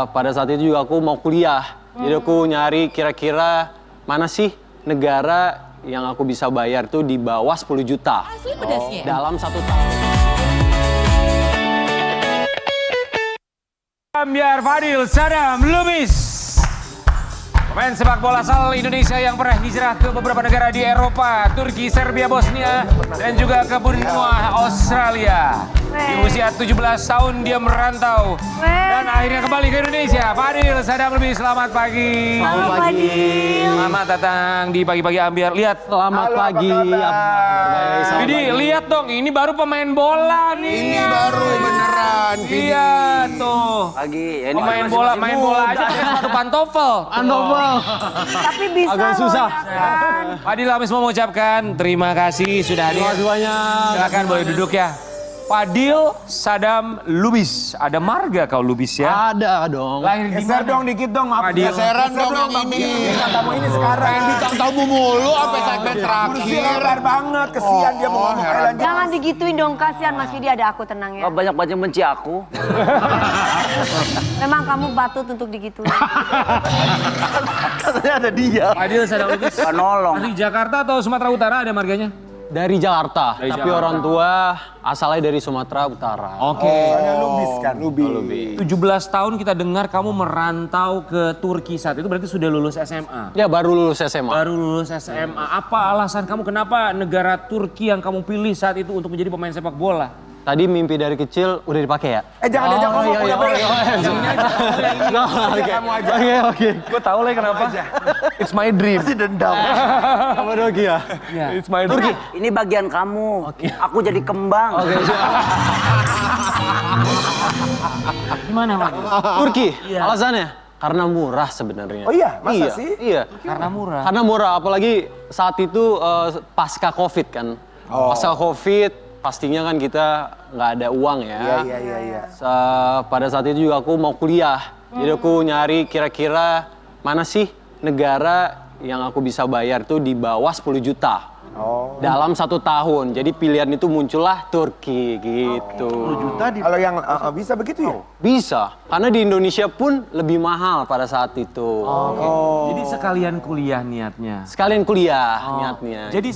Pada saat itu juga aku mau kuliah. Jadi aku nyari kira-kira mana sih negara yang aku bisa bayar tuh di bawah 10 juta. Asli pedasnya? Dalam 1 tahun. Ambyar Fadil Sadam Lubis. Pemain sepak bola asal Indonesia yang pernah hijrah ke beberapa negara di Eropa, Turki, Serbia, Bosnia, dan juga ke benua Australia. Di usia 17 tahun dia merantau dan akhirnya kembali ke Indonesia. Fadil Sadam Lubis, selamat pagi. Selamat pagi. Selamat datang di pagi-pagi Ambyar. Lihat. Selamat pagi. Jadi lihat dong, ini baru pemain bola nih. Ini baru beneran. Iya tuh. Pagi. Ya, Oh, main bola aja pakai sepatu pantofel. Tapi bisa Agak susah. loh, ya kan? Fadil Hamis mengucapkan terima kasih sudah hadir. Terima kasih banyak. Silakan boleh duduk ya. Fadil Sadam Lubis. Ada marga kau Lubis ya? Ada dong. Lahir di Geser mana? dong dikit dong. Fadil. Geseran dong yang ini. Kamu ini sekarang. Pengen ditang-tamu mulu sampai segmen terakhir. Lebar banget. Kesian dia mau ngomong. Lanjut. Jangan digituin dong, kasihan Mas Vidi, ada aku, tenang ya. Banyak yang benci aku. Memang kamu batut untuk digituin. Katanya ada dia. Fadil Sadam Lubis. Penolong. Asli Jakarta atau Sumatera Utara ada marganya? Dari Jakarta, Dari tapi Jakarta. orang tua asalnya dari Sumatera Utara. Oke. Soalnya Lubis kan. Lubis. 17 tahun kita dengar kamu merantau ke Turki saat itu berarti sudah lulus SMA. Ya baru lulus SMA. Baru lulus SMA. Apa alasan kamu kenapa negara Turki yang kamu pilih saat itu untuk menjadi pemain sepak bola? Tadi mimpi dari kecil udah dipakai ya? Jangan diajak ngomong. Udah boleh. Kamu aja. Oke. Gue tahu lah kenapa. It's my dream. Masih dendam. Kamu Dogi ya? It's my dream. Ini bagian kamu. Aku jadi kembang. Oke. Gimana Pak? Turki, alasannya? Karena murah sebenarnya. Oh iya? Masa sih? Iya. Karena murah. Karena murah, apalagi saat itu pasca Covid kan. Pasca Covid, pastinya kan kita nggak ada uang ya. Iya. Pada saat itu juga aku mau kuliah. Jadi aku nyari kira-kira mana sih negara yang aku bisa bayar tuh di bawah 10 juta. Dalam 1 tahun. Jadi pilihan itu muncullah Turki gitu. 10 juta di... Kalau yang bisa begitu ya? Bisa, karena di Indonesia pun lebih mahal pada saat itu. Jadi sekalian kuliah niatnya. Sekalian kuliah niatnya. Jadi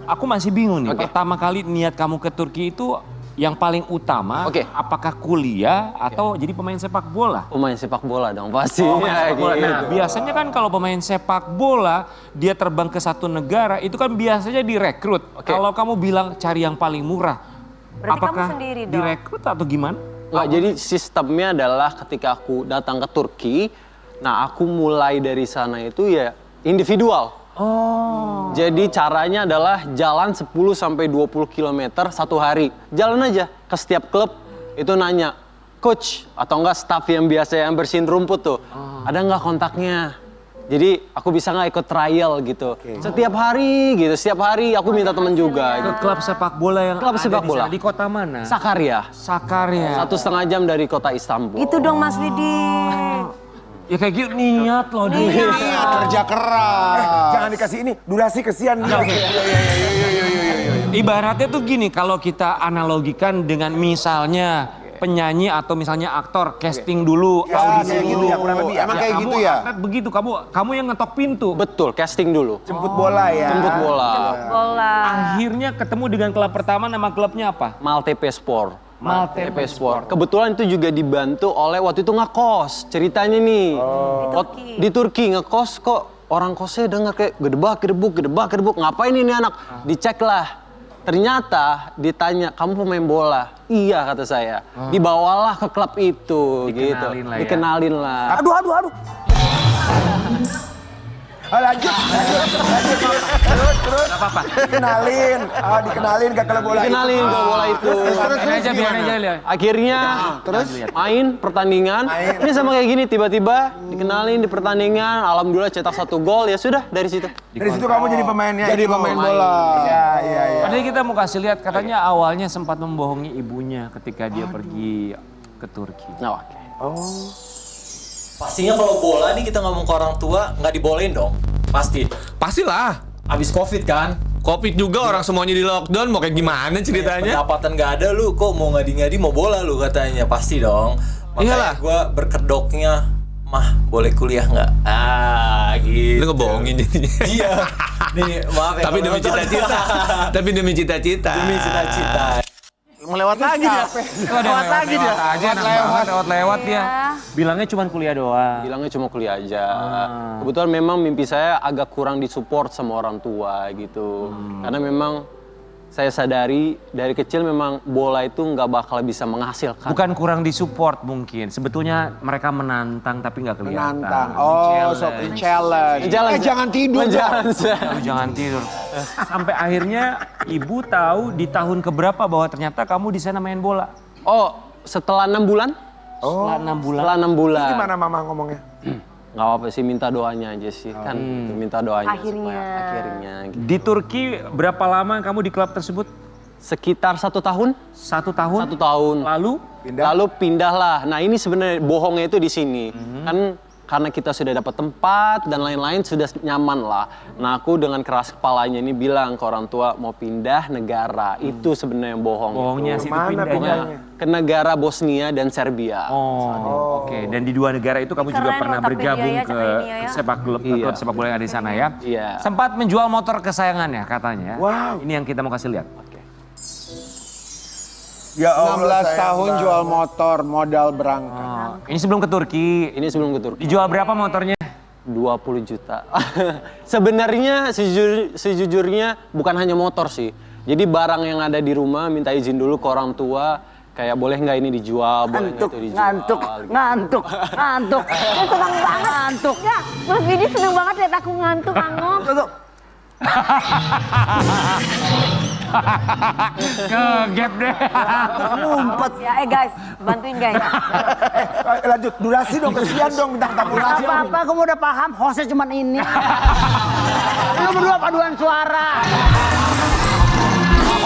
aku masih bingung nih. Oke. Pertama kali niat kamu ke Turki itu yang paling utama, Oke. apakah kuliah atau jadi pemain sepak bola? Pemain sepak bola dong pasti. Sepak bola. Gitu. Nah, biasanya kan kalau pemain sepak bola dia terbang ke satu negara itu kan biasanya direkrut. Oke. Kalau kamu bilang cari yang paling murah, Berarti kamu apakah sendiri dong? direkrut atau gimana? Nggak, jadi sistemnya adalah ketika aku datang ke Turki, nah aku mulai dari sana itu ya individual. Jadi caranya adalah jalan 10 sampai 20 km satu hari. Jalan aja ke setiap klub itu nanya, coach atau enggak staff yang biasa yang bersihin rumput tuh, ada nggak kontaknya? Jadi aku bisa nggak ikut trial gitu. Setiap hari gitu, setiap hari aku minta temen juga. Itu klub sepak bola yang Klub ada sepak di bola. sana. Di kota mana? Sakarya, Sakarya. 1,5 jam dari kota Istanbul. Itu dong Mas Vidi. Ya kayak gitu niat loh dia. Kerja keras. Jangan dikasih ini. Durasi kesian. Ibaratnya tuh gini, kalau kita analogikan dengan misalnya penyanyi atau misalnya aktor casting dulu, audisi kayak gitu dulu. ya, kurang lebih. Emang kayak kamu gitu ya? atlet begitu, kamu yang ngetok pintu. Betul, casting dulu. Jemput bola ya. Jemput bola. Bola. Akhirnya ketemu dengan klub pertama, nama klubnya apa? Maltepe Sport. Maltepe Sport. Kebetulan itu juga dibantu oleh waktu itu ngekos. Ceritanya nih. Di Turki ngekos kok orang kosnya denger kayak gedebak. Ngapain ini anak? Dicek lah. Ternyata ditanya, kamu pemain bola? Iya kata saya. Dibawalah ke klub itu gitu. Dikenalin lah ya. Dikenalin lah. Aduh. Lanjut. Terus. apa-apa. Dikenalin ke klub bola. Dikenalin ke bola itu. Biar aja lihat. Akhirnya terus main pertandingan. Ini sama kayak gini tiba-tiba dikenalin di pertandingan. Alhamdulillah cetak 1 gol, ya sudah dari situ. Dari situ kamu jadi pemainnya. Jadi pemain bola. Iya. Padahal kita mau kasih lihat, katanya awalnya sempat membohongi ibunya ketika dia pergi ke Turki. Nah, oke. Pastinya kalau bola nih kita ngomong ke orang tua nggak dibolehin dong. Pasti. Pastilah. Abis Covid kan. Covid juga orang semuanya di lockdown, mau kayak gimana ceritanya? Pendapatan nggak ada lu, kok mau ngadi-ngadi mau bola lu katanya. Pasti dong. Iyalah. Makanya gue berkedoknya, mah boleh kuliah nggak? Ah gitu. Lu ngebohongin jadinya. Iya. Nih maaf ya. Tapi kalau demi nonton. cita-cita. Tapi demi cita-cita. Demi cita-cita. Melewat lagi dia. Itu ada yang lewat aja, lewat dia. Ya. Bilangnya cuma kuliah doang. Bilangnya cuma kuliah aja. Kebetulan memang mimpi saya agak kurang disupport sama orang tua gitu. Karena memang saya sadari dari kecil memang bola itu nggak bakal bisa menghasilkan. Bukan kurang disupport mungkin. Sebetulnya mereka menantang tapi nggak kelihatan. Menantang. Oh, challenge. Jangan tidur. Menjalan. Lu jangan tidur. Sampai akhirnya ibu tahu di tahun keberapa bahwa ternyata kamu di sana main bola. Oh, setelah 6 bulan? Setelah 6 bulan. Setelah 6 bulan. Gimana mama ngomongnya? Nggak apa-apa sih, minta doanya aja sih. Kan minta doanya Akhirnya. supaya akhirnya gitu. Di Turki berapa lama kamu di klub tersebut? Sekitar 1 tahun? 1 tahun? 1 tahun. Lalu? Lalu pindahlah. Nah ini sebenarnya bohongnya itu di sini. Kan karena kita sudah dapat tempat dan lain-lain sudah nyaman lah. Nah aku dengan keras kepalanya ini bilang ke orang tua mau pindah negara. Itu sebenarnya yang bohong. Bohongnya itu. sih Mana pindahnya. pindahnya? Ke negara Bosnia dan Serbia. Oh, oke. Dan di 2 negara itu kamu juga Keren pernah loh, tapi bergabung dia ya, ke cakap ini ya. sepak klub, Iya. klub sepak bola yang ada di sana ya. Iya. Sempat menjual motor kesayangannya katanya. Wow. Ini yang kita mau kasih lihat. Ya 16 tahun jual motor, modal berangkat. Oh, ini sebelum ke Turki. Ini sebelum ke Turki. Dijual berapa motornya? 20 juta. Sebenarnya sejujurnya bukan hanya motor sih. Jadi barang yang ada di rumah minta izin dulu ke orang tua. Kayak boleh nggak ini dijual, boleh nggak Ngantuk, itu dijual. ngantuk, gitu. ngantuk, ngantuk. Dia senang banget. Ngantuk. Ya, Mas Bidi senang banget lihat aku ngantuk, Angom. Kegap deh. Ngumpet. Ya, guys, bantuin guys. Lanjut, durasi dong, kesian dong minta durasi. Apa-apa, kamu udah paham, hostnya cuma ini. Lu berdua paduan suara.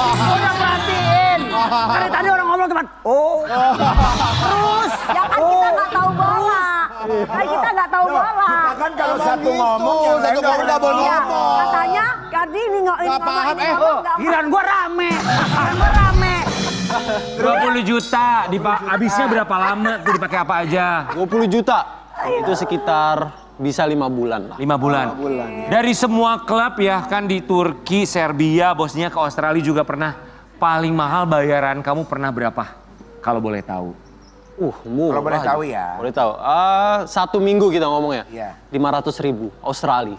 Udah perhatiin. Dari tadi orang ngomong cuma, oh. Terus. Ya kan kita nggak tahu bola. Kan kita nggak tahu bola. Kan kalau satu ngomong, yang lain nggak boleh Iya, ngomong. katanya Kardi ini nggak paham, Giliran gua rame. Giliran gua rame. 20 juta. Habisnya berapa lama tuh dipakai apa aja? 20 juta. Itu sekitar bisa 5 bulan lah. 5 bulan. Dari semua klub ya kan di Turki, Serbia, Bosnia ke Australia juga pernah. Paling mahal bayaran kamu pernah berapa? Kalau boleh tahu. Murah. Kalau boleh tahu ya. Boleh tahu. 1 minggu kita ngomongnya. Iya. 500.000 Australia.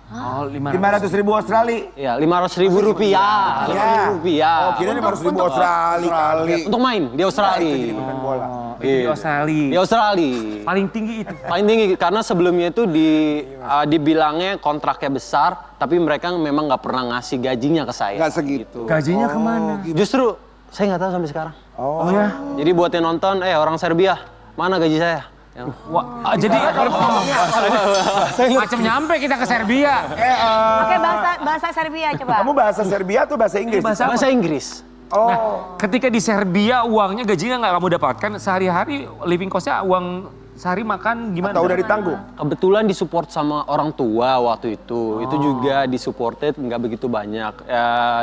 Oh, 500.000 Australia. Iya, 500.000 rupiah. 500.000 rupiah. Oh, kira 500.000 Australia. Kaget. Untuk main di Australia. Jadi pemain bola. Itu di Australia. Di Australia. Paling tinggi itu. Paling tinggi karena sebelumnya itu dibilangnya kontraknya besar, tapi mereka memang nggak pernah ngasih gajinya ke saya. Nggak segitu. Gajinya kemana? Justru saya nggak tahu sampai sekarang. Oh ya? Jadi buat yang nonton, orang Serbia, mana gaji saya? Wah, jadi macam nyampe kita ke Serbia. Pakai bahasa Serbia coba. Kamu bahasa Serbia atau bahasa Inggris? Bahasa Inggris. Oh. Ketika di Serbia uangnya gajinya nggak kamu dapatkan sehari-hari living cost-nya uang sehari makan gimana? Atau udah ditanggung? Kebetulan disupport sama orang tua waktu itu. Itu juga disupported nggak begitu banyak.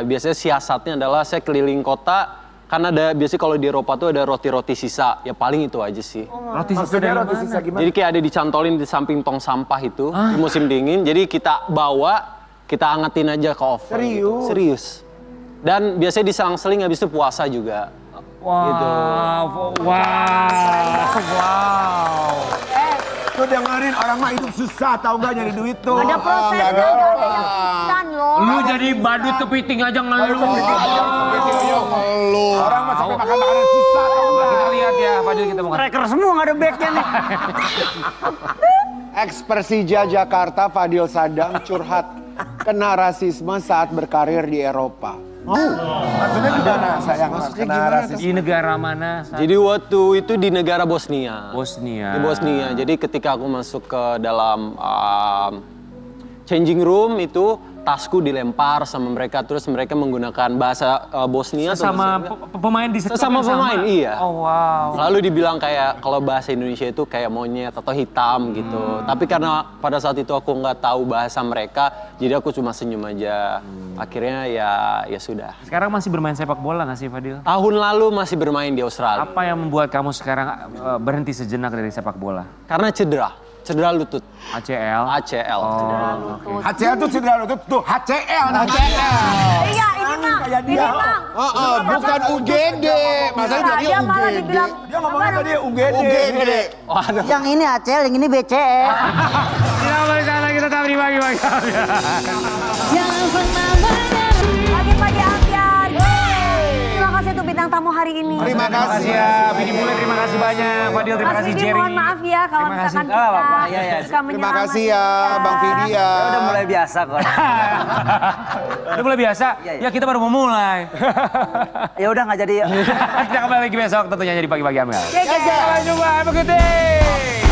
Biasanya siasatnya adalah saya keliling kota. Kan ada biasanya kalau di Eropa tuh ada roti-roti sisa. Ya paling itu aja sih. Roti sisa Maksudnya dari roti mana? sisa gimana? Jadi kayak ada dicantolin di samping tong sampah itu di musim dingin. Jadi kita bawa, kita angetin aja ke oven. Gitu. Serius. Dan biasanya diselang-seling habis itu puasa juga. Gitu. Wow. Tuh dengerin orang mah hidup susah tau gak nyari duit tuh. Ada prosesnya, nggak ada yang instan loh. Lu jadi badut kepiting aja ngeluh. Orang mah sampai makan makanan susah tau gak. Kita lihat ya, Fadil kita mau kasih. Tracker semua nggak ada backnya nih. Ex-Persija Jakarta Fadil Sadam curhat kena rasisme saat berkarir di Eropa. Maksudnya gimana sayang? Maksudnya Kena gimana? rasis. Di negara mana? Jadi waktu itu di negara Bosnia. Bosnia. Di Bosnia. Jadi ketika aku masuk ke dalam changing room itu tasku dilempar sama mereka, terus mereka menggunakan bahasa Bosnia atau Sama bahasa- pemain di sektor Sesama yang sama? pemain, iya. Oh wow. Lalu dibilang kayak kalau bahasa Indonesia itu kayak monyet atau hitam gitu. Tapi karena pada saat itu aku nggak tahu bahasa mereka, jadi aku cuma senyum aja. Akhirnya ya sudah. Sekarang masih bermain sepak bola nggak sih Fadil? Tahun lalu masih bermain di Australia. Apa yang membuat kamu sekarang berhenti sejenak dari sepak bola? Karena cedera lutut. ACL? ACL. HCL tuh cedera lutut tuh HCL. Iya, ini mah. Ini mah. Bukan UGD. Masa Nah, dia malah UGD? dibilang. Dia ngomongnya tadi UGD. Yang ini ACL, yang ini BCL. Kita balik sana, kita tetap di bagi-bagi. Pagi-pagi Ambiar. Terima kasih untuk bintang tamu hari ini. Terima Terima kasih kasih. ya, Vini Bule, terima kasih banyak. Fadil, terima Mas kasih Vidi, Jerry. mohon maaf ya kalau Terima kasih. misalkan kita suka Terima menyerang kasih Mas ya Vidi Bang Vidi ya. Udah mulai biasa kok. Udah mulai biasa? Iya, iya. Ya kita baru mau mulai. Ya udah nggak jadi. Kita kembali lagi besok tentunya jadi pagi-pagi Amel. Dadah. Sampai jumpa, have a good day.